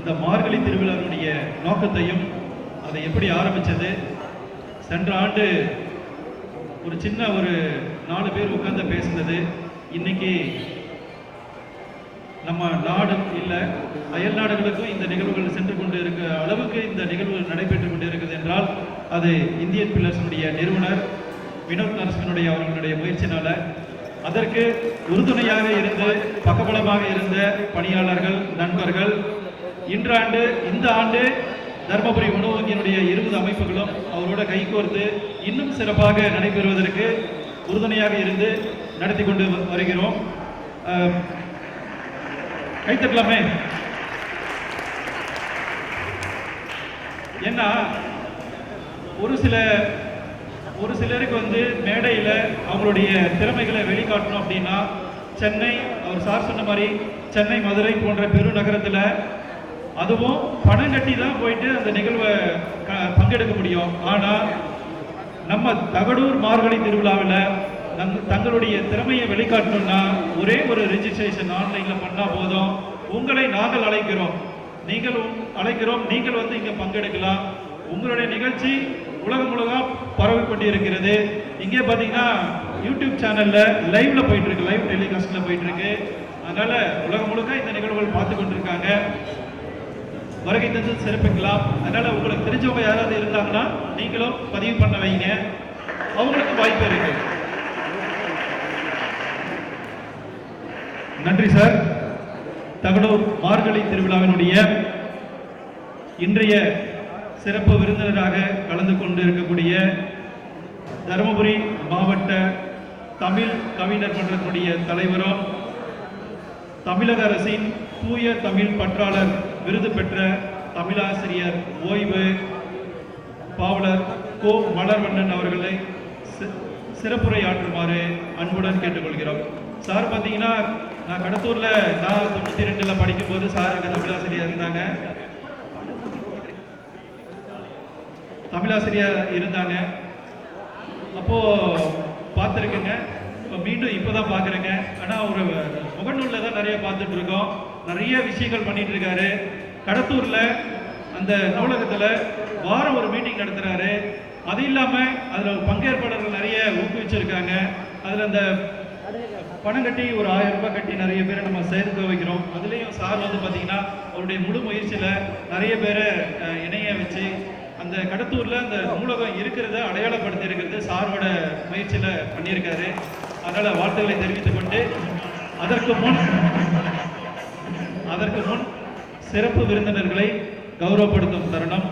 இந்த மார்கழி திருவிழாவுடைய நோக்கத்தையும் அதை எப்படி ஆரம்பித்தது. சென்ற ஆண்டு ஒரு சின்ன ஒரு 4 பேர் உட்கார்ந்து பேசினது இன்னைக்கு நம்ம நாடு இல்லை அயல் நாடுகளுக்கும் இந்த நிகழ்வுகள் சென்று கொண்டு இருக்க அளவுக்கு இந்த நிகழ்வுகள் நடைபெற்று கொண்டு இருக்குது என்றால் அது இந்தியன் பில்லர்ஸுடைய நிறுவனர் வினோத் நரசிம்மனுடைய அவர்களுடைய முயற்சினால அதற்கு உறுதுணையாக இருந்து பக்கபலமாக இருந்த பணியாளர்கள் நண்பர்கள் இந்த ஆண்டு தர்மபுரி உணவு வங்கியினுடைய 20 அமைப்புகளும் அவரோட கைகோர்த்து இன்னும் சிறப்பாக நடைபெறுவதற்கு உறுதுணையாக இருந்து நடத்தி கொண்டு வருகிறோம். கைத்தட்டலாமே. ஏன்னா ஒரு சிலருக்கு மேடையில் அவங்களுடைய திறமைகளை வெளிக்காட்டணும் அப்படின்னா சென்னை, அவர் சார் சொன்ன மாதிரி சென்னை, மதுரை போன்ற பெருநகரத்தில் அதுவும் பணம் கட்டி தான் போயிட்டு அந்த நிகழ்வை பங்கெடுக்க முடியும். ஆனால் நம்ம தகடூர் மார்கழி திருவிழாவில் தங்களுடைய திறமையை வெளிக்காட்டணும்னா ஒரே ஒரு ரெஜிஸ்ட்ரேஷன் ஆன்லைனில் பண்ணால் போதும். உங்களை நாங்கள் அழைக்கிறோம், நீங்கள் இங்கே பங்கெடுக்கலாம். உங்களுடைய நிகழ்ச்சி உலகம் முழுவதும் பரவி கொண்டிருக்கிறது. இங்கே பார்த்தீங்கன்னா யூடியூப் சேனலில் லைவ்ல போயிட்டு இருக்கு, லைவ் டெலிகாஸ்ட்ல போயிட்டு இருக்கு. அதனால உலகம் முழுக்க இந்த நிகழ்வுகள் பார்த்து கொண்டிருக்காங்க. வருகை தந்து சிறப்பிக்கலாம். அதனால உங்களுக்கு தெரிஞ்சவங்க யாராவது இருந்தாங்கன்னா நீங்களும் பதிவு பண்ண வைங்க, அவங்களுக்கு வாய்ப்பு இருக்கு. நன்றி சார். தகடூர் மார்கழி திருவிழாவினுடைய இன்றைய சிறப்பு விருந்தினராக கலந்து கொண்டு இருக்கக்கூடிய தருமபுரி மாவட்ட தமிழ் கவிஞர் மன்றத்தினுடைய தலைவரும் தமிழக அரசின் தூய தமிழ் பற்றாளர் விருது பெற்ற தமிழாசிரியர் ஓய்வு பாவலர் கோ மலர்வண்ணன் அவர்களை சிறப்புரையாற்றுமாறு அன்புடன் கேட்டுக்கொள்கிறோம். சார் பார்த்தீங்கன்னா நான் கடத்தூர்ல 92 படிக்கும் போது சார் அங்கே தமிழாசிரியர் இருந்தாங்க. அப்போ பார்த்துருக்கேங்க. மீண்டும் இப்போதான் பார்க்குறேங்க. ஆனால் ஒரு முகநூலில் தான் நிறைய பார்த்துட்டு இருக்கோம். நிறைய விஷயங்கள் பண்ணிட்டு இருக்காரு. கடத்தூர்ல அந்த நூலகத்தில் வாரம் ஒரு மீட்டிங் நடத்துறாரு. அது இல்லாமல் அதில் பங்கேற்பாளர்கள் நிறைய ஊக்குவிச்சிருக்காங்க. அதில் அந்த பணம் கட்டி ஒரு 1000 ரூபாய் கட்டி நிறைய பேரை நம்ம சேர்த்து வைக்கிறோம். அதுலேயும் சார் பார்த்தீங்கன்னா அவருடைய முழு முயற்சியில் நிறைய பேரை இணைய வச்சு அந்த கடத்தூரில் அந்த நூலகம் இருக்கிறத அடையாளப்படுத்தி இருக்கிறது சாரோட முயற்சியில் பண்ணியிருக்காரு. அதனால் வாழ்த்துக்களை தெரிவித்துக் கொண்டு அதற்கு முன் சிறப்பு விருந்தினர்களை கௌரவப்படுத்தும் தருணம்.